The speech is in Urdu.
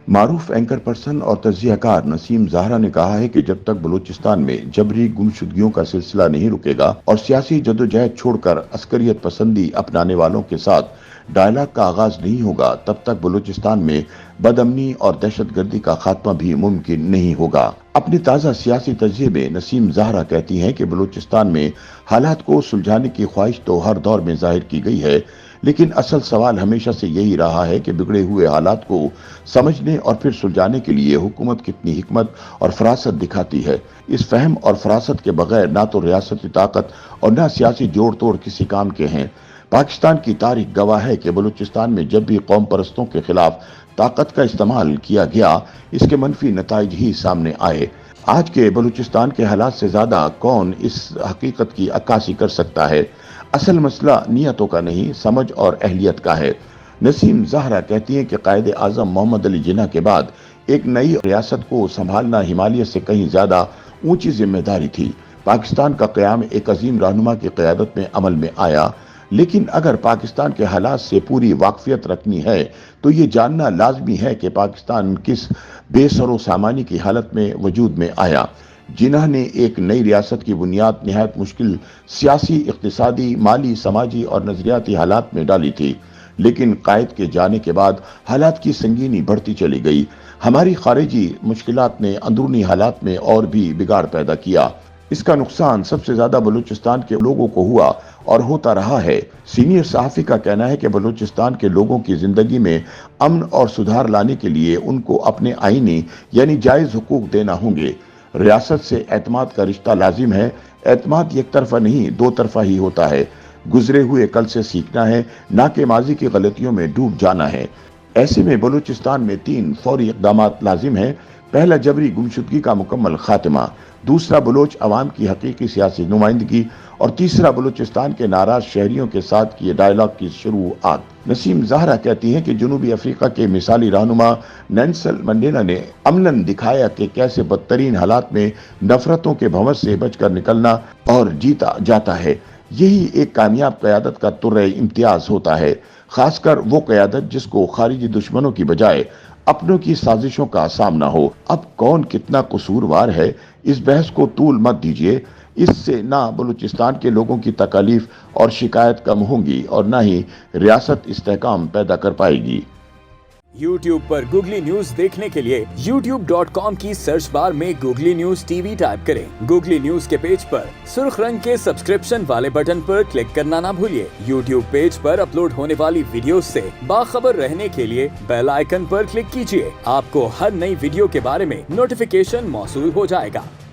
معروف اینکر پرسن اور تجزیہ کار نسیم زہرا نے کہا ہے کہ جب تک بلوچستان میں جبری گمشدگیوں کا سلسلہ نہیں رکے گا اور سیاسی جدوجہد چھوڑ کر عسکریت پسندی اپنانے والوں کے ساتھ ڈائلاگ کا آغاز نہیں ہوگا، تب تک بلوچستان میں بدامنی اور دہشت گردی کا خاتمہ بھی ممکن نہیں ہوگا۔ اپنی تازہ سیاسی تجزیے میں نسیم زہرا کہتی ہیں کہ بلوچستان میں حالات کو سلجھانے کی خواہش تو ہر دور میں ظاہر کی گئی ہے، لیکن اصل سوال ہمیشہ سے یہی رہا ہے کہ بگڑے ہوئے حالات کو سمجھنے اور پھر سلجھانے کے لیے حکومت کتنی حکمت اور فراست دکھاتی ہے۔ اس فہم اور فراست کے بغیر نہ تو ریاستی طاقت اور نہ سیاسی جوڑ توڑ کسی کام کے ہیں۔ پاکستان کی تاریخ گواہ ہے کہ بلوچستان میں جب بھی قوم پرستوں کے خلاف طاقت کا استعمال کیا گیا، اس کے منفی نتائج ہی سامنے آئے۔ آج کے بلوچستان کے حالات سے زیادہ کون اس حقیقت کی عکاسی کر سکتا ہے؟ اصل مسئلہ نیتوں کا نہیں، سمجھ اور اہلیت کا ہے۔ نسیم زہرا کہتی ہیں کہ قائد اعظم محمد علی جناح کے بعد ایک نئی ریاست کو سنبھالنا ہمالیہ سے کہیں زیادہ اونچی ذمہ داری تھی۔ پاکستان کا قیام ایک عظیم رہنما کی قیادت میں عمل میں آیا، لیکن اگر پاکستان کے حالات سے پوری واقفیت رکھنی ہے تو یہ جاننا لازمی ہے کہ پاکستان کس بے سر و سامانی کی حالت میں وجود میں آیا۔ جناح نے ایک نئی ریاست کی بنیاد نہایت مشکل سیاسی، اقتصادی، مالی، سماجی اور نظریاتی حالات میں ڈالی تھی، لیکن قائد کے جانے کے بعد حالات کی سنگینی بڑھتی چلی گئی۔ ہماری خارجی مشکلات نے اندرونی حالات میں اور بھی بگاڑ پیدا کیا۔ اس کا نقصان سب سے زیادہ بلوچستان کے لوگوں کو ہوا اور ہوتا رہا ہے۔ سینئر صحافی کا کہنا ہے کہ بلوچستان کے لوگوں کی زندگی میں امن اور سدھار لانے کے لیے ان کو اپنے آئینی یعنی جائز حقوق دینا ہوں گے۔ ریاست سے اعتماد کا رشتہ لازم ہے۔ اعتماد یک طرفہ نہیں، دو طرفہ ہی ہوتا ہے۔ گزرے ہوئے کل سے سیکھنا ہے، نہ کہ ماضی کی غلطیوں میں ڈوب جانا ہے۔ ایسے میں بلوچستان میں 3 فوری اقدامات لازم ہیں۔ پہلا، جبری گمشدگی کا مکمل خاتمہ۔ دوسرا، بلوچ عوام کی حقیقی سیاسی نمائندگی۔ اور تیسرا، بلوچستان کے ناراض شہریوں کے ساتھ کیے ڈائیلاگ کی شروعات۔ نسیم زہرا کہتی ہیں کہ جنوبی افریقہ کے مثالی رہنما نیلسن منڈیلا نے عملاً دکھایا کہ کیسے بدترین حالات میں نفرتوں کے بھنور سے بچ کر نکلنا اور جیتا جاتا ہے۔ یہی ایک کامیاب قیادت کا طرز امتیاز ہوتا ہے، خاص کر وہ قیادت جس کو خارجی دشمنوں کی بجائے اپنوں کی سازشوں کا سامنا ہو۔ اب کون کتنا قصوروار ہے، اس بحث کو طول مت دیجیے۔ اس سے نہ بلوچستان کے لوگوں کی تکالیف اور شکایت کم ہوں گی اور نہ ہی ریاست استحکام پیدا کر پائے گی۔ YouTube پر گوگلی نیوز دیکھنے کے لیے youtube.com کی سرچ بار میں googly news T V type کریں۔ گوگلی نیوز کے پیج پر سرخ رنگ کے سبسکرپشن والے بٹن پر کلک کرنا نہ بھولیے۔ YouTube پیج پر اپلوڈ ہونے والی ویڈیوز سے باخبر رہنے کے لیے بیل آئیکن پر کلک کیجیے۔ آپ کو ہر نئی ویڈیو کے بارے میں نوٹیفیکیشن موصول ہو جائے گا۔